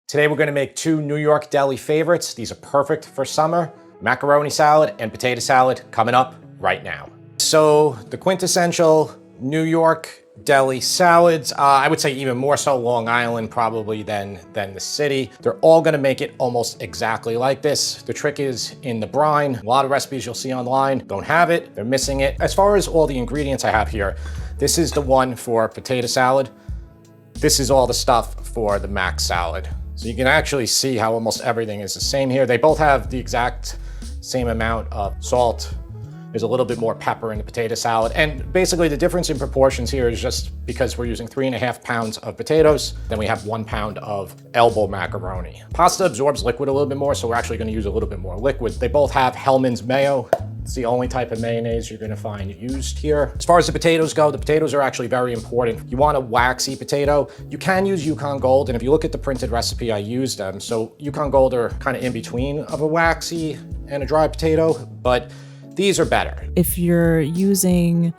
Today we're gonna make two New York deli favorites. These are perfect for summer. Macaroni salad and potato salad coming up right now. So the quintessential New York deli salads, I would say even more so Long Island probably than the city. They're all gonna make it almost exactly like this. The trick is in the brine. A lot of recipes you'll see online don't have it, they're missing it. As far as all the ingredients I have here, this is the one for potato salad. This is all the stuff for the mac salad. So you can actually see how almost everything is the same here. They both have the exact same amount of salt. There's a little bit more pepper in the potato salad. And basically the difference in proportions here is just because we're using 3.5 pounds of potatoes, then we have 1 pound of elbow macaroni. Pasta absorbs liquid a little bit more, so we're actually gonna use a little bit more liquid. They both have Hellmann's mayo. It's the only type of mayonnaise you're gonna find used here. As far as the potatoes go, the potatoes are actually very important. You want a waxy potato. You can use Yukon Gold, and if you look at the printed recipe, I used them. So Yukon Gold are kind of in between of a waxy and a dry potato, but these are better. If you're using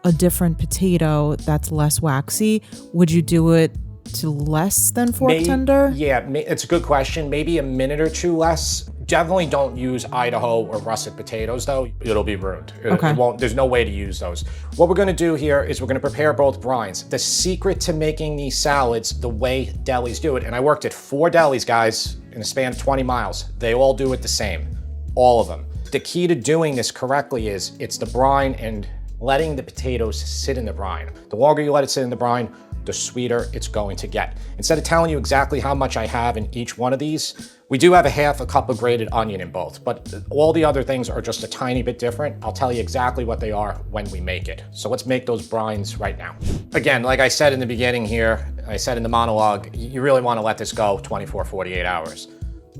a different potato that's less waxy, would you do it to less than fork tender? Yeah, it's a good question. Maybe a minute or two less. Definitely don't use Idaho or russet potatoes though. It'll be ruined. It won't, there's no way to use those. What we're gonna do here is we're gonna prepare both brines. The secret to making these salads the way delis do it, and I worked at 4 delis, guys, in a span of 20 miles. They all do it the same, all of them. The key to doing this correctly is it's the brine and letting the potatoes sit in the brine. The longer you let it sit in the brine, the sweeter it's going to get. Instead of telling you exactly how much I have in each one of these, we do have a 1/2 cup of grated onion in both, but all the other things are just a tiny bit different. I'll tell you exactly what they are when we make it. So let's make those brines right now. Again, like I said in the beginning here, I said in the monologue, you really want to let this go 24, 48 hours.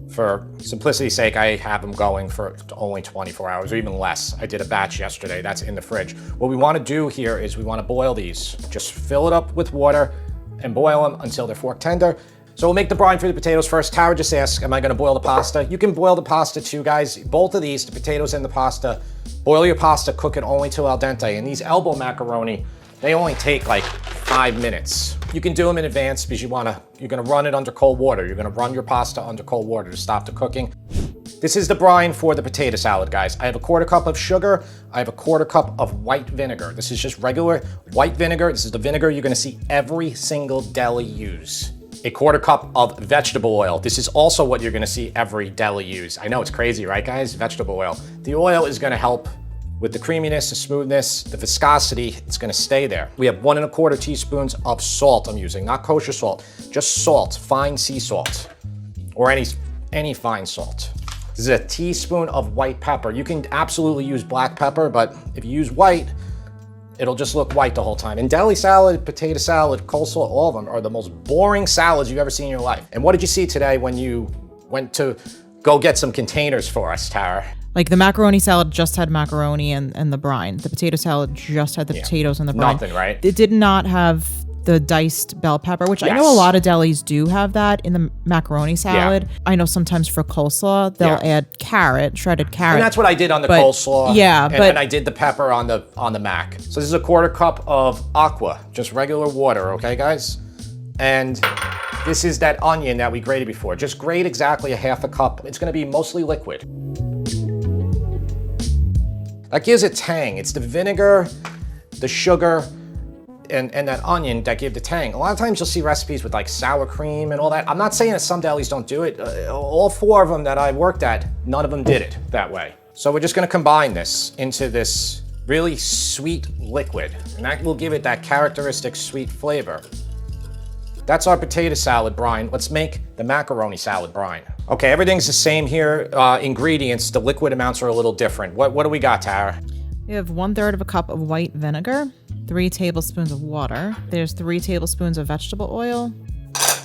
For simplicity's sake, I have them going for only 24 hours or even less. I did a batch yesterday, that's in the fridge. What we want to do here is we want to boil these. Just fill it up with water and boil them until they're fork tender. So we'll make the brine for the potatoes first. Tara just asked, am I going to boil the pasta? You can boil the pasta too, guys. Both of these, the potatoes and the pasta, boil your pasta, cook it only till al dente. And these elbow macaroni, they only take like 5 minutes. You can do them in advance because you're gonna run it under cold water. You're gonna run your pasta under cold water to stop the cooking. This is the brine for the potato salad, guys. I have a 1/4 cup of sugar. I have a 1/4 cup of white vinegar. This is just regular white vinegar. This is the vinegar you're gonna see every single deli use. A 1/4 cup of vegetable oil. This is also what you're gonna see every deli use. I know it's crazy, right guys? Vegetable oil. The oil is gonna help with the creaminess, the smoothness, the viscosity, it's gonna stay there. We have 1 1/4 teaspoons of salt I'm using, not kosher salt, just salt, fine sea salt, or any fine salt. This is a teaspoon of white pepper. You can absolutely use black pepper, but if you use white, it'll just look white the whole time. And deli salad, potato salad, coleslaw, all of them are the most boring salads you've ever seen in your life. And what did you see today when you went to go get some containers for us, Tara? Like the macaroni salad just had macaroni and the brine. The potato salad just had the potatoes and the brine. Nothing, right? It did not have the diced bell pepper, which I know a lot of delis do have that in the macaroni salad. Yeah. I know sometimes for coleslaw, they'll add carrot, shredded carrot. And that's what I did on the coleslaw. Yeah, and I did the pepper on the mac. So this is a 1/4 cup of aqua, just regular water, okay guys? And this is that onion that we grated before. Just grate exactly a 1/2 cup. It's gonna be mostly liquid. That gives it tang. It's the vinegar, the sugar, and that onion that give the tang. A lot of times you'll see recipes with like sour cream and all that. I'm not saying that some delis don't do it. All 4 of them that I worked at, none of them did it that way. So we're just gonna combine this into this really sweet liquid, and that will give it that characteristic sweet flavor. That's our potato salad brine. Let's make the macaroni salad brine. Okay, everything's the same here. Ingredients, the liquid amounts are a little different. What do we got, Tara? We have 1/3 of a cup of white vinegar, 3 tablespoons of water. There's 3 tablespoons of vegetable oil.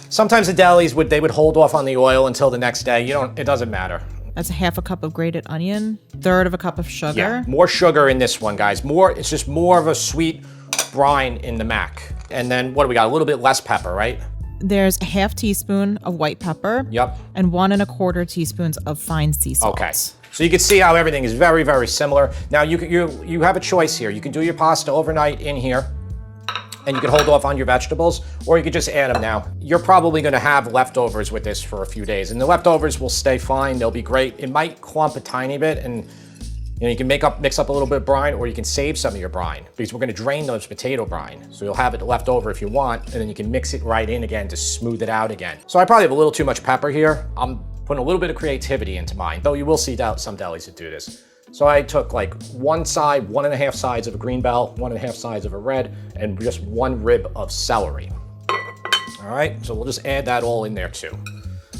Sometimes the delis they would hold off on the oil until the next day. It doesn't matter. That's a 1/2 cup of grated onion, 1/3 of a cup of sugar. Yeah, more sugar in this one, guys. It's just more of a sweet brine in the mac. And then what do we got? A little bit less pepper, right? There's a 1/2 teaspoon of white pepper. Yep. And 1 1/4 teaspoons of fine sea salt. Okay. So you can see how everything is very, very similar. Now you have a choice here. You can do your pasta overnight in here, and you can hold off on your vegetables, or you could just add them now. You're probably gonna have leftovers with this for a few days, and the leftovers will stay fine. They'll be great. It might clump a tiny bit, and you can mix up a little bit of brine, or you can save some of your brine, because we're gonna drain those potato brine. So you'll have it left over if you want, and then you can mix it right in again to smooth it out again. So I probably have a little too much pepper here. I'm putting a little bit of creativity into mine, though you will see some delis that do this. So I took like 1.5 sides of a green bell, 1.5 sides of a red, and just 1 rib of celery. All right, so we'll just add that all in there too.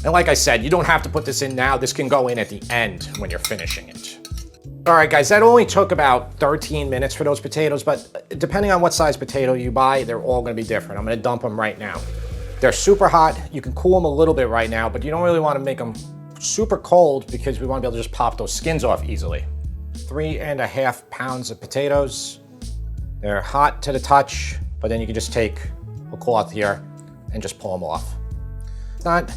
And like I said, you don't have to put this in now. This can go in at the end when you're finishing it. All right, guys, that only took about 13 minutes for those potatoes, but depending on what size potato you buy, they're all gonna be different. I'm gonna dump them right now. They're super hot. You can cool them a little bit right now, but you don't really wanna make them super cold because we wanna be able to just pop those skins off easily. 3.5 pounds of potatoes. They're hot to the touch, but then you can just take a cloth here and just pull them off. It's not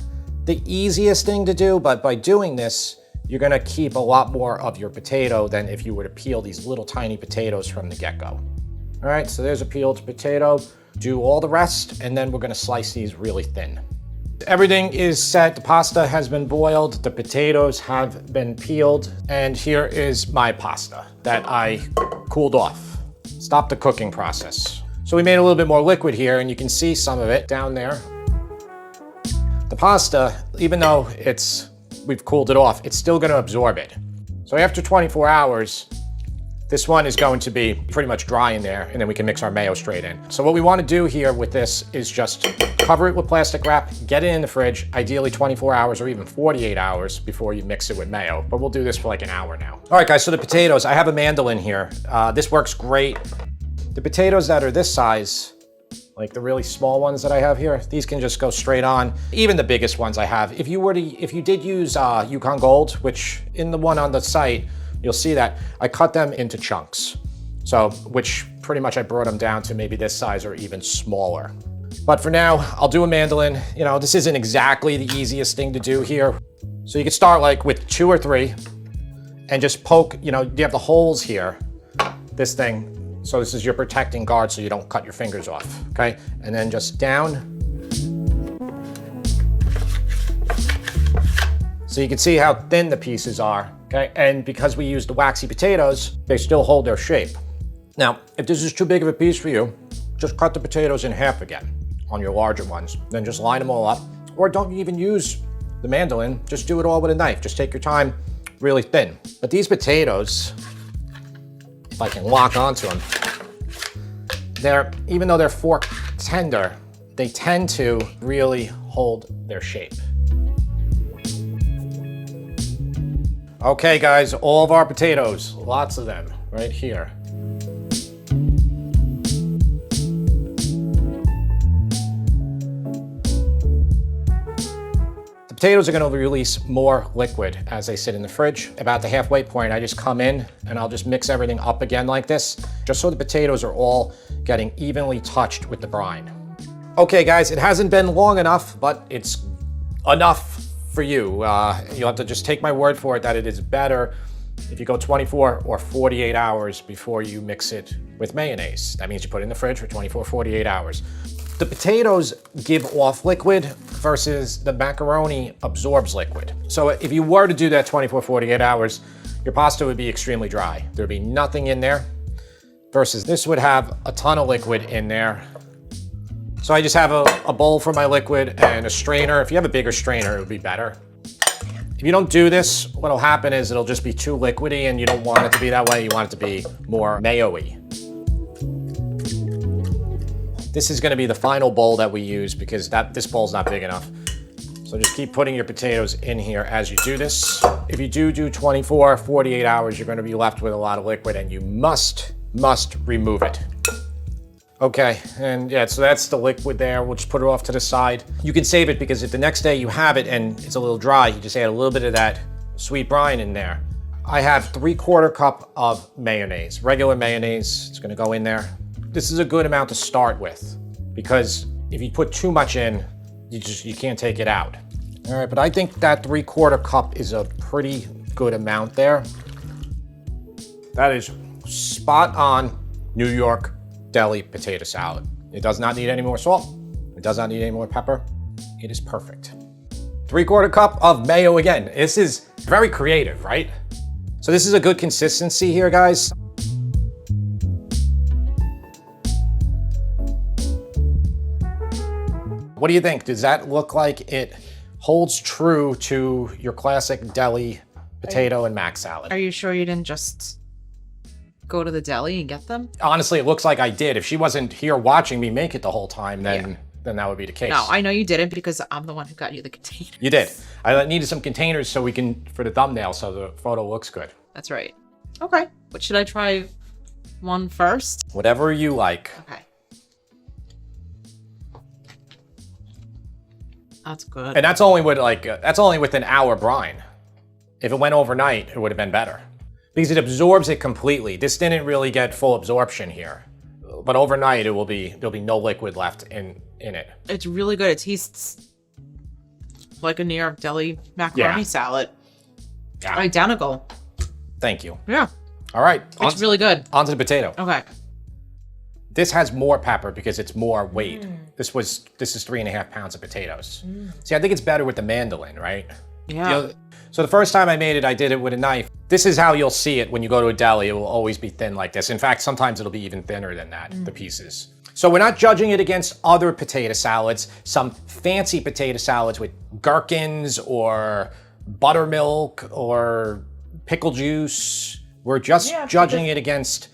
the easiest thing to do, but by doing this, you're gonna keep a lot more of your potato than if you were to peel these little tiny potatoes from the get-go. All right, so there's a peeled potato. Do all the rest, and then we're gonna slice these really thin. Everything is set. The pasta has been boiled. The potatoes have been peeled. And here is my pasta that I cooled off. Stop the cooking process. So we made a little bit more liquid here, and you can see some of it down there. The pasta, even though we've cooled it off, it's still gonna absorb it. So after 24 hours, this one is going to be pretty much dry in there, and then we can mix our mayo straight in. So what we wanna do here with this is just cover it with plastic wrap, get it in the fridge, ideally 24 hours or even 48 hours before you mix it with mayo, but we'll do this for like an hour now. All right, guys, so the potatoes, I have a mandolin here. This works great. The potatoes that are this size, like the really small ones that I have here, these can just go straight on. Even the biggest ones I have. If you did use Yukon Gold, which in the one on the site, you'll see that I cut them into chunks. So, which pretty much I brought them down to maybe this size or even smaller. But for now, I'll do a mandolin. You know, this isn't exactly the easiest thing to do here. So you can start like with 2 or 3 and just poke, you have the holes here, this thing. So this is your protecting guard so you don't cut your fingers off, okay? And then just down. So you can see how thin the pieces are, okay? And because we used the waxy potatoes, they still hold their shape. Now, if this is too big of a piece for you, just cut the potatoes in half again on your larger ones. Then just line them all up. Or don't even use the mandolin, just do it all with a knife. Just take your time, really thin. But these potatoes, if I can lock onto them, even though they're fork tender, they tend to really hold their shape. Okay, guys, all of our potatoes, lots of them right here. The potatoes are gonna release more liquid as they sit in the fridge. About the halfway point, I just come in and I'll just mix everything up again like this, just so the potatoes are all getting evenly touched with the brine. Okay, guys, it hasn't been long enough, but it's enough for you. You'll have to just take my word for it that it is better if you go 24 or 48 hours before you mix it with mayonnaise. That means you put it in the fridge for 24, 48 hours. The potatoes give off liquid versus the macaroni absorbs liquid. So if you were to do that 24, 48 hours, your pasta would be extremely dry. There'd be nothing in there versus this would have a ton of liquid in there. So I just have a bowl for my liquid and a strainer. If you have a bigger strainer, it would be better. If you don't do this, what'll happen is it'll just be too liquidy and you don't want it to be that way. You want it to be more mayo-y. This is gonna be the final bowl that we use because this bowl's not big enough. So just keep putting your potatoes in here as you do this. If you do 24, 48 hours, you're gonna be left with a lot of liquid and you must remove it. Okay, and yeah, so that's the liquid there. We'll just put it off to the side. You can save it because if the next day you have it and it's a little dry, you just add a little bit of that sweet brine in there. I have 3/4 cup of mayonnaise, regular mayonnaise. It's gonna go in there. This is a good amount to start with because if you put too much in, you can't take it out. All right, but I think that 3/4 cup is a pretty good amount there. That is spot on New York deli potato salad. It does not need any more salt. It does not need any more pepper. It is perfect. 3/4 cup of mayo again. This is very creative, right? So this is a good consistency here, guys. What do you think? Does that look like it holds true to your classic deli potato and mac salad? Are you sure you didn't just go to the deli and get them? Honestly, it looks like I did. If she wasn't here watching me make it the whole time, then that would be the case. No, I know you didn't because I'm the one who got you the container. You did. I needed some containers so we can, for the thumbnail, so the photo looks good. That's right. Okay. But should I try one first? Whatever you like. Okay. That's good. And that's only with that's only with an hour brine. If it went overnight, it would have been better. Because it absorbs it completely. This didn't really get full absorption here. But overnight, there'll be no liquid left in it. It's really good. It tastes like a New York deli macaroni salad. Yeah. Identical. Thank you. Yeah. All right. It's really good. Onto the potato. Okay. This has more pepper because it's more weight. This is 3.5 pounds of potatoes. See, I think it's better with the mandolin, right? Yeah. So the first time I made it, I did it with a knife. This is how you'll see it when you go to a deli. It will always be thin like this. In fact, sometimes it'll be even thinner than that, the pieces. So we're not judging it against other potato salads, some fancy potato salads with gherkins or buttermilk or pickle juice. We're just judging it against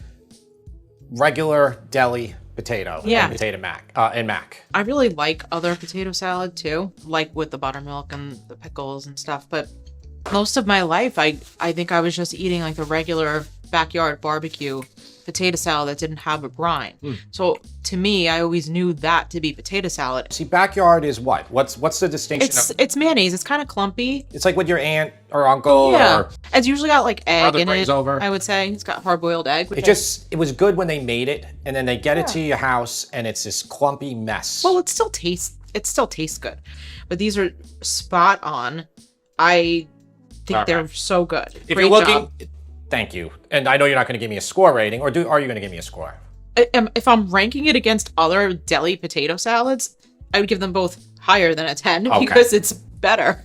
regular deli potato and potato mac and mac. I really like other potato salad too, like with the buttermilk and the pickles and stuff. But most of my life, I think I was just eating like the regular backyard barbecue potato salad that didn't have a brine. So to me, I always knew that to be potato salad. See, backyard is what? What's the distinction? It's mayonnaise. It's kind of clumpy. It's like with your aunt or uncle. Yeah, or it's usually got like egg in it. Over. I would say it's got hard-boiled egg. It was good when they made it, and then they get it to your house, and it's this clumpy mess. Well, it still tastes good, but these are spot on. I think they're so good. If you're looking, thank you. And I know you're not going to give me a score rating, or are you going to give me a score? If I'm ranking it against other deli potato salads, I would give them both higher than a 10 because it's better.